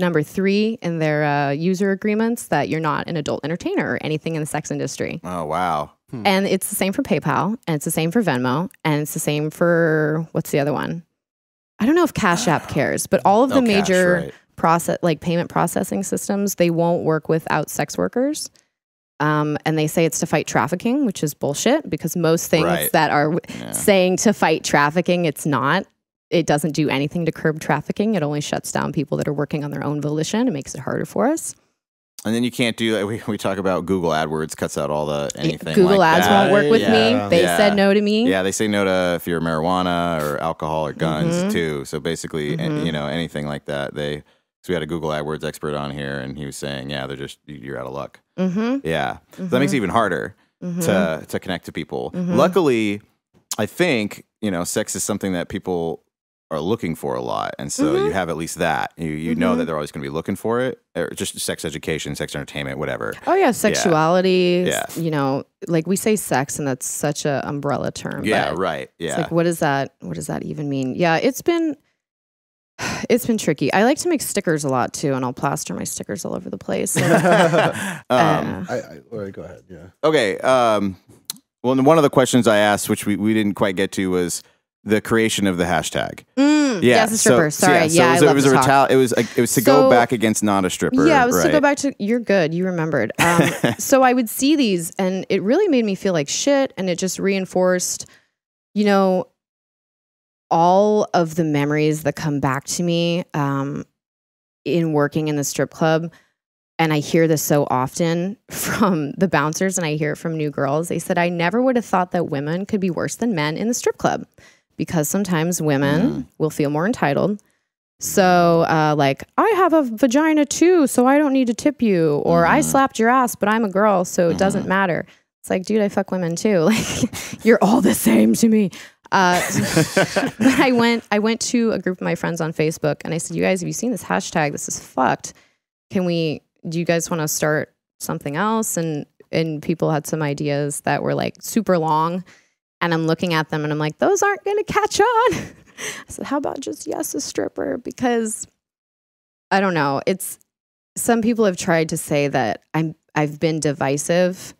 Speaker 2: number 3 in their user agreements that you're not an adult entertainer or anything in the sex industry.
Speaker 1: Oh, wow.
Speaker 2: And it's the same for PayPal, and it's the same for Venmo, and it's the same for, what's the other one? I don't know if Cash App cares, but all of the major payment processing systems, they won't work without sex workers. And they say it's to fight trafficking, which is bullshit because most things that are saying to fight trafficking, it's not. It doesn't do anything to curb trafficking. It only shuts down people that are working on their own volition. It makes it harder for us. And
Speaker 1: then you can't do that. We talk about Google AdWords cuts out all the anything.
Speaker 2: Google
Speaker 1: like
Speaker 2: ads
Speaker 1: that.
Speaker 2: won't work with me. They said no to me.
Speaker 1: Yeah, they say no to if you're marijuana or alcohol or guns too. So basically, you know, anything like that. So we had a Google AdWords expert on here, and he was saying, you're out of luck. Yeah, so that makes it even harder to connect to people. Luckily, I think sex is something that people are looking for a lot, and so you have at least that you know that they're always going to be looking for it, or just sex education, sex entertainment, whatever.
Speaker 2: Oh yeah, sexuality. Yeah. Like we say sex, and that's such a umbrella term.
Speaker 1: Yeah, right. Yeah,
Speaker 2: it's like what does that even mean? Yeah, it's been tricky. I like to make stickers a lot too, and I'll plaster my stickers all over the place. So,
Speaker 3: go ahead. Yeah.
Speaker 1: Okay. Well, one of the questions I asked, which we didn't quite get to, was the creation of the hashtag.
Speaker 2: As a stripper. Sorry.
Speaker 1: It was to go back against not a stripper.
Speaker 2: Yeah, it was to go back to, you're good. You remembered. So I would see these and it really made me feel like shit. And it just reinforced, all of the memories that come back to me in working in the strip club. and I hear this so often from the bouncers, and I hear it from new girls. They said, I never would have thought that women could be worse than men in the strip club, because sometimes women will feel more entitled. So like, I have a vagina too, so I don't need to tip you. Or I slapped your ass, but I'm a girl, so it doesn't matter. It's like, dude, I fuck women too. Like, you're all the same to me. But I went to a group of my friends on Facebook, and I said, you guys, have you seen this hashtag? This is fucked. Do you guys want to start something else? And people had some ideas that were like super long. And I'm looking at them and I'm like, those aren't going to catch on. I said, how about just yes, a stripper? Because I don't know. Some people have tried to say that I've been divisive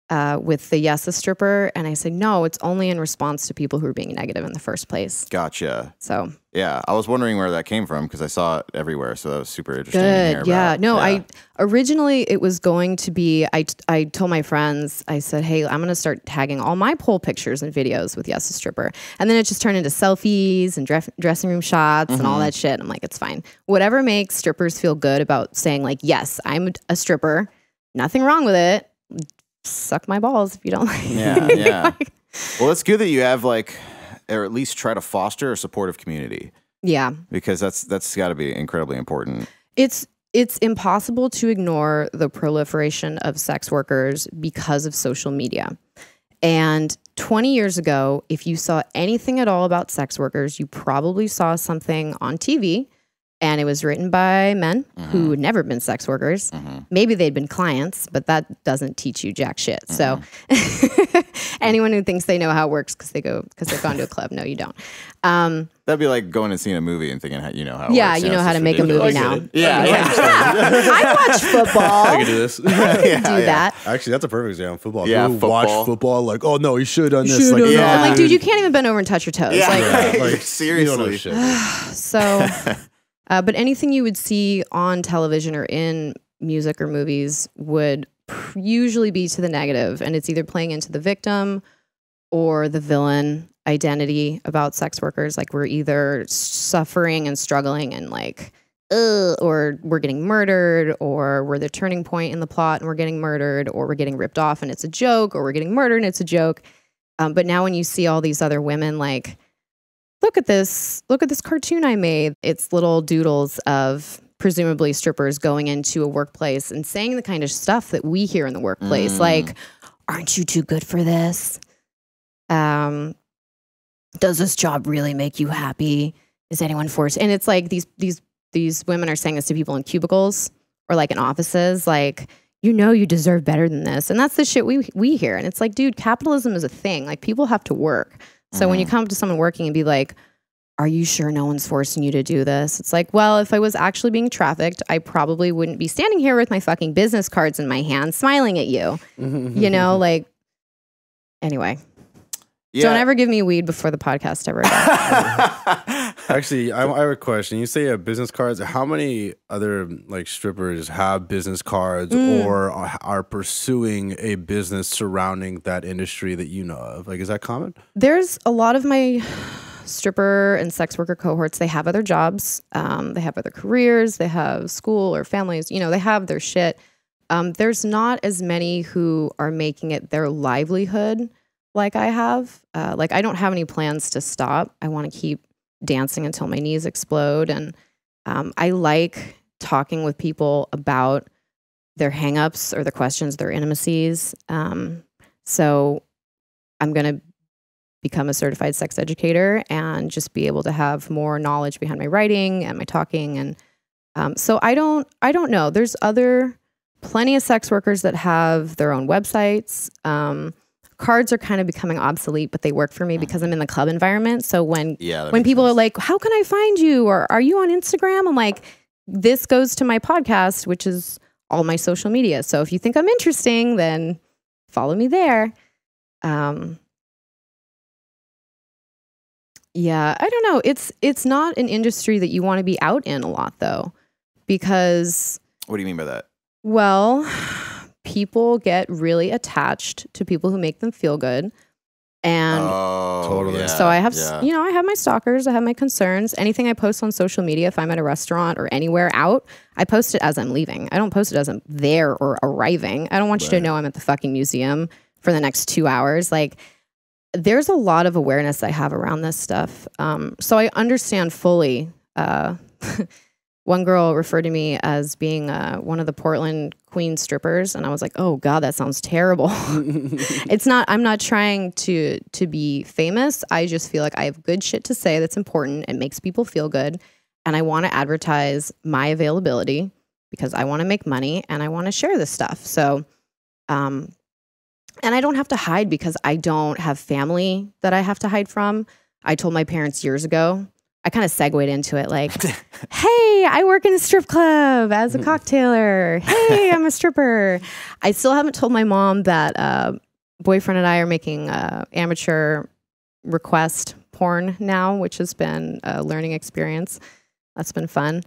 Speaker 2: with the yes, a stripper. And I say, no, it's only in response to people who are being negative in the first place.
Speaker 1: Gotcha.
Speaker 2: So
Speaker 1: yeah, I was wondering where that came from because I saw it everywhere. So that was super interesting.
Speaker 2: Good. Yeah. No, I originally it was going to be, I told my friends, I said, hey, I'm going to start tagging all my pole pictures and videos with yes, a stripper. And then it just turned into selfies and dressing room shots and all that shit. I'm like, it's fine. Whatever makes strippers feel good about saying like, yes, I'm a stripper. Nothing wrong with it. Suck my balls if you don't like
Speaker 1: it. Yeah. Well, it's good that you have like, or at least try to foster a supportive community. Yeah. Because that's got to be incredibly important.
Speaker 2: It's impossible to ignore the proliferation of sex workers because of social media. And 20 years ago, if you saw anything at all about sex workers, you probably saw something on TV. And it was written by men who had never been sex workers. Maybe they'd been clients, but that doesn't teach you jack shit. So anyone who thinks they know how it works because they've gone to a club, no, you don't.
Speaker 1: That'd be like going and seeing a movie and thinking, you know how it works.
Speaker 2: Yeah, you know how to make a movie now.
Speaker 1: Yeah.
Speaker 2: I watch football.
Speaker 3: I can do this.
Speaker 2: Do that.
Speaker 3: Actually, that's a perfect example. Football.
Speaker 1: Yeah,
Speaker 3: People watch football like, oh no, you should have done this.
Speaker 2: Like, I'm like, dude, you can't even bend over and touch your toes.
Speaker 1: Yeah.
Speaker 3: Like,
Speaker 1: seriously.
Speaker 2: So... but anything you would see on television or in music or movies would usually be to the negative, and it's either playing into the victim or the villain identity about sex workers. Like, we're either suffering and struggling and like, or we're getting murdered, or we're the turning point in the plot and we're getting murdered, or we're getting ripped off and it's a joke, or we're getting murdered and it's a joke. But now when you see all these other women like, look at this cartoon I made. It's little doodles of presumably strippers going into a workplace and saying the kind of stuff that we hear in the workplace. Like, aren't you too good for this? Does this job really make you happy? Is anyone forced? And it's like these women are saying this to people in cubicles or like in offices, like, you deserve better than this. And that's the shit we hear. And it's like, dude, capitalism is a thing. Like, people have to work. So when you come up to someone working and be like, are you sure no one's forcing you to do this? It's like, well, if I was actually being trafficked, I probably wouldn't be standing here with my fucking business cards in my hand smiling at you. You know, like, anyway. Yeah. Don't ever give me weed before the podcast ever again.
Speaker 3: Actually, I have a question. You say you have business cards. How many other like strippers have business cards or are pursuing a business surrounding that industry that you know of? Like, is that common?
Speaker 2: There's a lot of my stripper and sex worker cohorts. They have other jobs. They have other careers. They have school or families. You know, they have their shit. There's not as many who are making it their livelihood like I have. Like, I don't have any plans to stop. I want to keep dancing until my knees explode. And I like talking with people about their hangups or their questions, their intimacies. So I'm going to become a certified sex educator and just be able to have more knowledge behind my writing and my talking. And so I don't know. There's plenty of sex workers that have their own websites. Cards are kind of becoming obsolete, but they work for me because I'm in the club environment. So when people are like, how can I find you? Or are you on Instagram? I'm like, this goes to my podcast, which is all my social media. So if you think I'm interesting, then follow me there. Yeah, I don't know. It's not an industry that you want to be out in a lot, though, because...
Speaker 1: What do you mean by that?
Speaker 2: Well... people get really attached to people who make them feel good. And
Speaker 3: Totally.
Speaker 2: so I have, you know, I have my stalkers, I have my concerns. Anything I post on social media, if I'm at a restaurant or anywhere out, I post it as I'm leaving. I don't post it as I'm there or arriving. I don't want you to know I'm at the fucking museum for the next 2 hours. Like, there's a lot of awareness I have around this stuff. So I understand fully. One girl referred to me as being one of the Portland queen strippers, and I was like, "Oh God, that sounds terrible." It's not. I'm not trying to be famous. I just feel like I have good shit to say that's important. It makes people feel good, and I want to advertise my availability because I want to make money and I want to share this stuff. So, and I don't have to hide because I don't have family that I have to hide from. I told my parents years ago. I kind of segued into it like, hey, I work in a strip club as a cocktailer. Hey, I'm a stripper. I still haven't told my mom that boyfriend and I are making amateur request porn now, which has been a learning experience. That's been fun.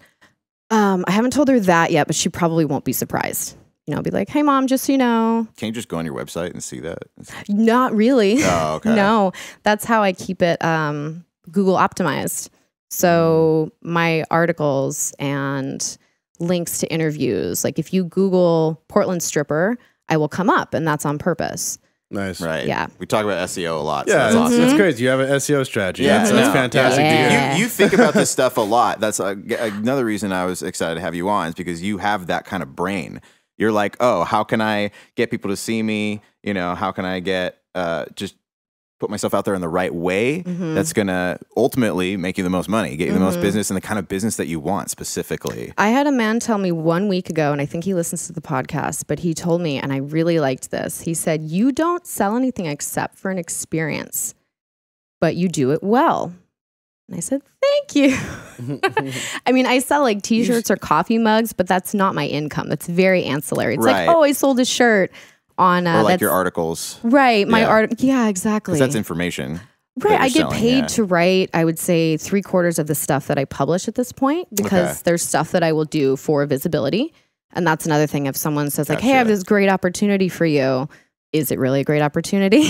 Speaker 2: I haven't told her that yet, but she probably won't be surprised. You know, I'll be like, hey, Mom, just so you know.
Speaker 1: Can you just go on your website and see that?
Speaker 2: Not really.
Speaker 1: Oh, okay.
Speaker 2: No, that's how I keep it Google optimized. So my articles and links to interviews, like if you Google Portland stripper, I will come up, and that's on purpose.
Speaker 3: Nice.
Speaker 1: Right.
Speaker 2: Yeah.
Speaker 1: We talk about SEO a lot.
Speaker 3: Yeah,
Speaker 1: So that's awesome.
Speaker 3: that's crazy. You have an SEO strategy.
Speaker 1: Yeah,
Speaker 3: That's fantastic to hear.
Speaker 1: You think about this stuff a lot. That's another reason I was excited to have you on, is because you have that kind of brain. You're like, oh, how can I get people to see me? You know, how can I get just put myself out there in the right way that's going to ultimately make you the most money, get you the most business, and the kind of business that you want specifically.
Speaker 2: I had a man tell me 1 week ago, and I think he listens to the podcast, but he told me, and I really liked this. He said, you don't sell anything except for an experience, but you do it well. And I said, thank you. I mean, I sell like t-shirts or coffee mugs, but that's not my income. That's very ancillary. It's like, oh, I sold a shirt on
Speaker 1: or like your articles,
Speaker 2: right? My art, yeah, exactly.
Speaker 1: Because that's information,
Speaker 2: right? I get paid to write. I would say 3/4 of the stuff that I publish at this point, because there's stuff that I will do for visibility, and that's another thing. If someone says like, "Hey, I have this great opportunity for you," is it really a great opportunity?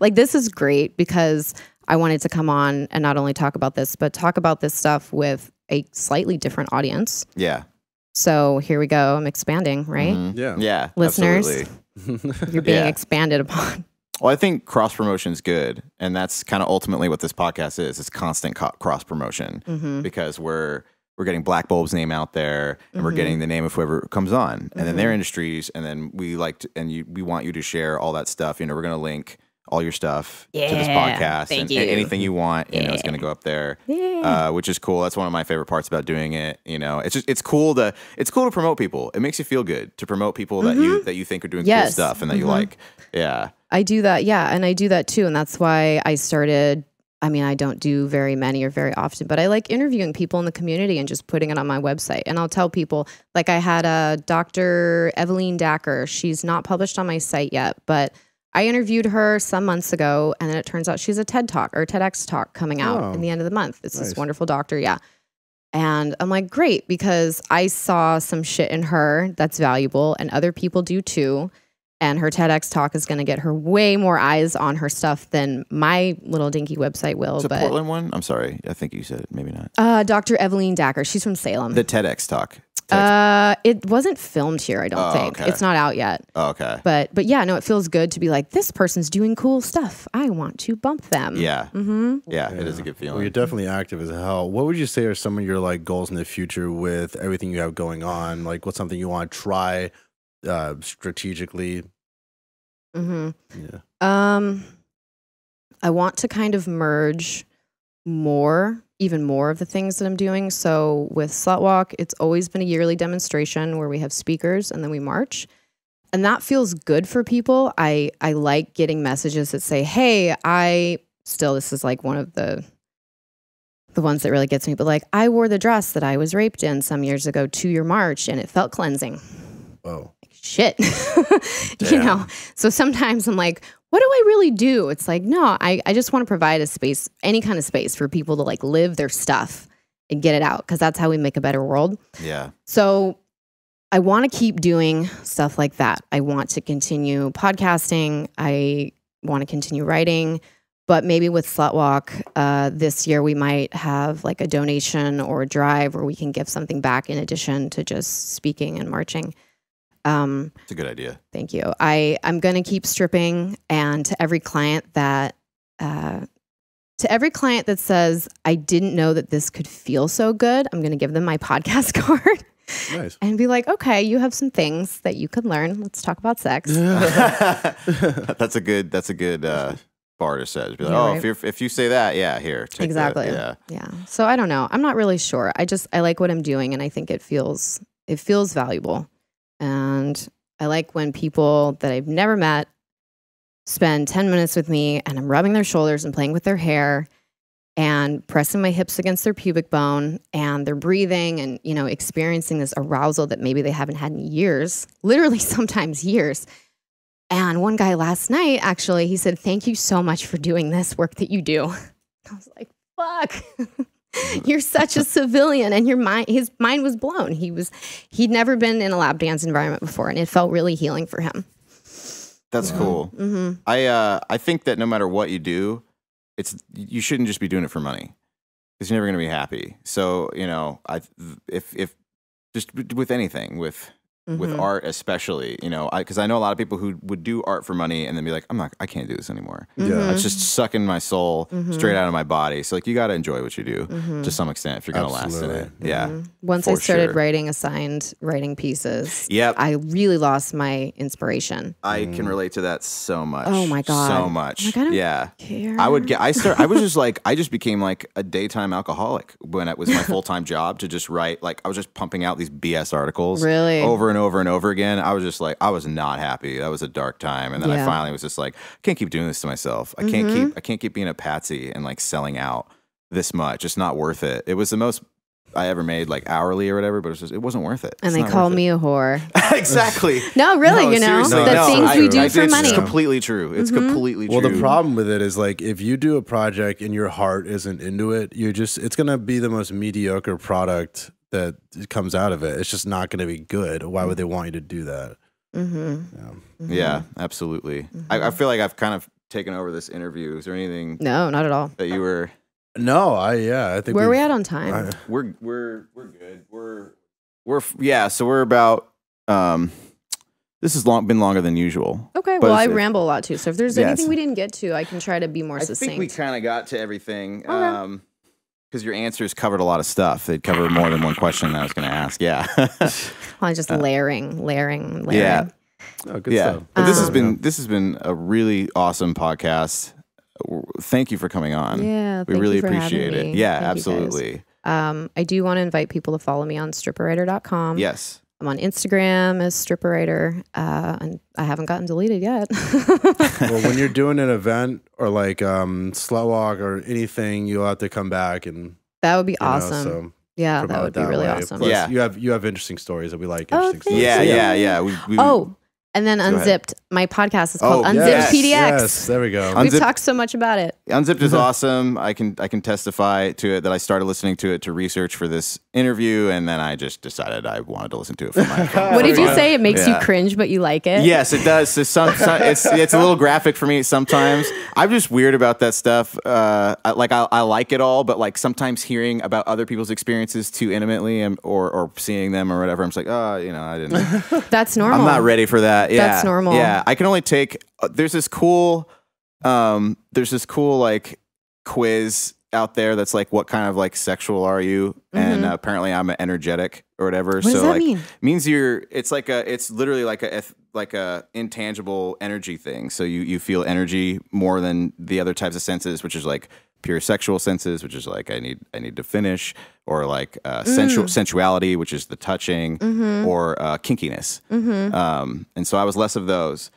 Speaker 2: Like, this is great because I wanted to come on and not only talk about this, but talk about this stuff with a slightly different audience.
Speaker 1: Yeah.
Speaker 2: So here we go. I'm expanding, right?
Speaker 1: Yeah.
Speaker 2: Listeners.
Speaker 1: Absolutely.
Speaker 2: You're being expanded upon.
Speaker 1: Well, I think cross promotion is good, and that's kind of ultimately what this podcast is. It's constant cross promotion because we're getting Black Bulb's name out there, and we're getting the name of whoever comes on, and then their industries, and then we we want you to share all that stuff. You know, we're going to link all your stuff to this podcast, and anything you want, you know, is going to go up there, which is cool. That's one of my favorite parts about doing it. You know, it's cool to promote people. It makes you feel good to promote people that you think are doing cool stuff and that you like. Yeah,
Speaker 2: I do that. Yeah, and I do that too, and that's why I started. I mean, I don't do very many or very often, but I like interviewing people in the community and just putting it on my website. And I'll tell people, like I had a Dr. Evelyn Dacker. She's not published on my site yet, but I interviewed her some months ago, and then it turns out she's a TED Talk or TEDx Talk coming out in the end of the month. It's this wonderful doctor, And I'm like, great, because I saw some shit in her that's valuable, and other people do too. And her TEDx Talk is going to get her way more eyes on her stuff than my little dinky website will.
Speaker 1: It's a Portland one? I'm sorry. I think you said it. Maybe not.
Speaker 2: Dr. Evelyn Dacker. She's from Salem.
Speaker 1: The TEDx Talk.
Speaker 2: It wasn't filmed here, I don't think.
Speaker 1: Okay.
Speaker 2: It's not out yet.
Speaker 1: Oh, okay.
Speaker 2: But yeah, no, it feels good to be like, this person's doing cool stuff. I want to bump them.
Speaker 1: Yeah. Yeah, it is a good feeling.
Speaker 3: Well, you're definitely active as hell. What would you say are some of your like goals in the future with everything you have going on? Like, what's something you want to try strategically?
Speaker 2: I want to kind of merge even more of the things that I'm doing. So with Slutwalk, it's always been a yearly demonstration where we have speakers and then we march. And that feels good for people. I like getting messages that say, hey, this is like one of the ones that really gets me, but like, I wore the dress that I was raped in some years ago to your march and it felt cleansing.
Speaker 3: Whoa.
Speaker 2: Shit. You know, so sometimes I'm like, what do I really do? It's like, no, I just want to provide a space, any kind of space for people to like live their stuff and get it out, because that's how we make a better world.
Speaker 1: Yeah.
Speaker 2: So I want to keep doing stuff like that. I want to continue podcasting. I want to continue writing. But maybe with Slutwalk this year, we might have like a donation or a drive where we can give something back in addition to just speaking and marching.
Speaker 1: It's a good idea.
Speaker 2: Thank you. I'm going to keep stripping, and to every client that says, I didn't know that this could feel so good, I'm going to give them my podcast card.
Speaker 3: Nice.
Speaker 2: And be like, okay, you have some things that you could learn. Let's talk about sex.
Speaker 1: That's a good bar to set. Be like,
Speaker 2: Yeah,
Speaker 1: oh,
Speaker 2: right.
Speaker 1: if you say that, yeah, here, take
Speaker 2: Exactly.
Speaker 1: that.
Speaker 2: Yeah. So I don't know. I'm not really sure. I like what I'm doing, and I think it feels valuable. And I like when people that I've never met spend 10 minutes with me, and I'm rubbing their shoulders and playing with their hair and pressing my hips against their pubic bone, and they're breathing and, you know, experiencing this arousal that maybe they haven't had in years, literally sometimes years. And one guy last night, actually, he said, thank you so much for doing this work that you do. I was like, fuck, you're such a civilian. And his mind was blown. He'd never been in a lap dance environment before, and it felt really healing for him.
Speaker 1: That's cool.
Speaker 2: Mm-hmm.
Speaker 1: I think that no matter what you do, you shouldn't just be doing it for money, because you're never going to be happy. So, you know, if just with anything, with art especially, you know, because I know a lot of people who would do art for money and then be like, I can't do this anymore.
Speaker 3: Yeah.
Speaker 1: It's just sucking my soul straight out of my body. So like, you got to enjoy what you do to some extent if you're going to last in it. Yeah.
Speaker 2: Once I started writing assigned writing pieces, I really lost my inspiration.
Speaker 1: I can relate to that so much.
Speaker 2: Oh my God.
Speaker 1: So much.
Speaker 2: Like, I don't
Speaker 1: care.
Speaker 2: care.
Speaker 1: I just became like a daytime alcoholic when it was my full-time job to just write. Like, I was just pumping out these BS articles
Speaker 2: really
Speaker 1: over and over and over again. I was just like, I was not happy. That was a dark time. And then I finally was just like, I can't keep doing this to myself. I can't keep being a patsy and like selling out this much. It's not worth it. It was the most I ever made, like hourly or whatever, but it wasn't worth it.
Speaker 2: And they call me a whore.
Speaker 1: Exactly.
Speaker 2: No, really, you know, the things we do for money.
Speaker 1: It's completely true. It's completely true.
Speaker 3: Well, the problem with it is like, if you do a project and your heart isn't into it, it's going to be the most mediocre product that comes out of it. It's just not going to be good. Why would they want you to do that?
Speaker 1: Yeah, absolutely. I feel like I've kind of taken over this interview. Is there anything?
Speaker 2: No, not at all.
Speaker 1: That you were?
Speaker 3: No, I think.
Speaker 2: Where are we at on time?
Speaker 1: We're good. So we're about. This has been longer than usual.
Speaker 2: Okay, well, I ramble a lot too. So if there's anything we didn't get to, I can try to be more succinct.
Speaker 1: I think we kind of got to everything. Okay. Because your answers covered a lot of stuff. They'd cover more than one question that I was going to ask. Yeah.
Speaker 2: Well, just layering.
Speaker 1: Yeah.
Speaker 3: Oh, good stuff.
Speaker 1: But this has been a really awesome podcast. Thank you for coming on.
Speaker 2: Yeah,
Speaker 1: we really appreciate it. Yeah,
Speaker 2: thank
Speaker 1: absolutely.
Speaker 2: I do want to invite people to follow me on stripperwriter.com.
Speaker 1: Yes.
Speaker 2: I'm on Instagram as stripperwriter, and I haven't gotten deleted yet.
Speaker 3: Well, when you're doing an event or like Slutwalk or anything, you'll have to come back and
Speaker 2: that would be awesome. Yeah, that would be really awesome.
Speaker 3: Plus,
Speaker 1: yeah,
Speaker 3: you have interesting stories that we like.
Speaker 2: Oh,
Speaker 3: interesting stories.
Speaker 1: Yeah. We
Speaker 2: and then Unzipped. My podcast is called UnzippedPDX.
Speaker 3: Yes, there we go.
Speaker 2: We've talked so much about it.
Speaker 1: Unzipped is awesome. I can testify to it that I started listening to it to research for this interview, and then I just decided I wanted to listen to it for my
Speaker 2: What did you say? It makes you cringe, but you like it?
Speaker 1: Yes, it does. So it's a little graphic for me sometimes. I'm just weird about that stuff. I like it all, but like sometimes hearing about other people's experiences too intimately or seeing them or whatever, I'm just like, I didn't.
Speaker 2: That's normal.
Speaker 1: I'm not ready for that. Yeah,
Speaker 2: that's normal.
Speaker 1: Yeah, I can only take. There's this cool like quiz out there that's like, what kind of like sexual are you? And apparently I'm an energetic or whatever.
Speaker 2: What does that mean?
Speaker 1: Means it's literally like a intangible energy thing. So you feel energy more than the other types of senses, which is like pure sexual senses, which is like I need to finish, or like sensuality, which is the touching, or kinkiness. And so I was less of those,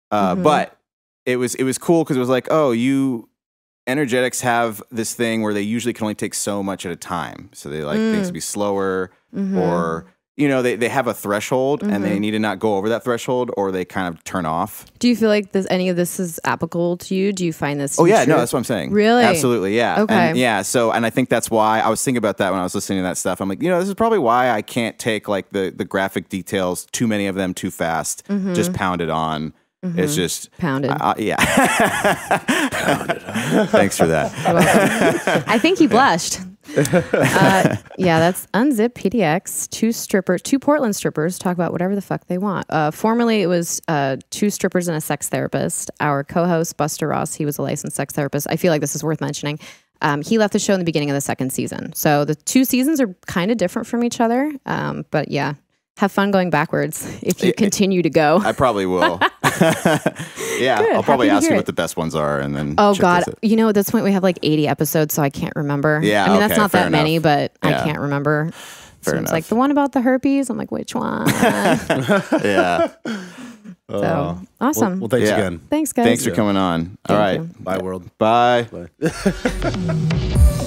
Speaker 1: but it was cool because it was like, energetics have this thing where they usually can only take so much at a time, so they like things to be slower, or they have a threshold and they need to not go over that threshold, or they kind of turn off.
Speaker 2: Do you feel like any of this is applicable to you? Do you find this?
Speaker 1: Oh yeah, no, that's what I'm saying.
Speaker 2: Really?
Speaker 1: Absolutely, yeah.
Speaker 2: Okay.
Speaker 1: And and I think that's why I was thinking about that when I was listening to that stuff. I'm like, this is probably why I can't take like the graphic details, too many of them too fast, just pounded on. It's just
Speaker 2: pounded.
Speaker 1: Yeah. Thanks for that.
Speaker 2: I think he blushed. Yeah, that's UnzippedPDX. Two Portland strippers talk about whatever the fuck they want. Formerly, it was 2 strippers and a sex therapist. Our co-host, Buster Ross, he was a licensed sex therapist. I feel like this is worth mentioning. He left the show in the beginning of the 2nd season. So the 2 seasons are kind of different from each other. But yeah, have fun going backwards if you continue to go.
Speaker 1: I probably will. Yeah,
Speaker 2: Good.
Speaker 1: I'll probably ask you
Speaker 2: it.
Speaker 1: what the best ones are, and then
Speaker 2: Oh
Speaker 1: check
Speaker 2: God,
Speaker 1: this out.
Speaker 2: you know at this point we have like 80 episodes, so I can't remember.
Speaker 1: Yeah,
Speaker 2: I mean that's
Speaker 1: okay,
Speaker 2: not
Speaker 1: fair
Speaker 2: that many,
Speaker 1: enough.
Speaker 2: but I
Speaker 1: Yeah.
Speaker 2: can't remember.
Speaker 1: Fair
Speaker 2: Seems
Speaker 1: enough.
Speaker 2: like the one about the herpes. I'm like, which one?
Speaker 1: Yeah.
Speaker 2: So awesome.
Speaker 3: Well, thanks
Speaker 1: Yeah.
Speaker 3: again.
Speaker 2: Thanks, guys.
Speaker 1: Thanks for coming on. All right.
Speaker 2: you.
Speaker 3: Bye, world.
Speaker 1: Bye.
Speaker 3: Bye.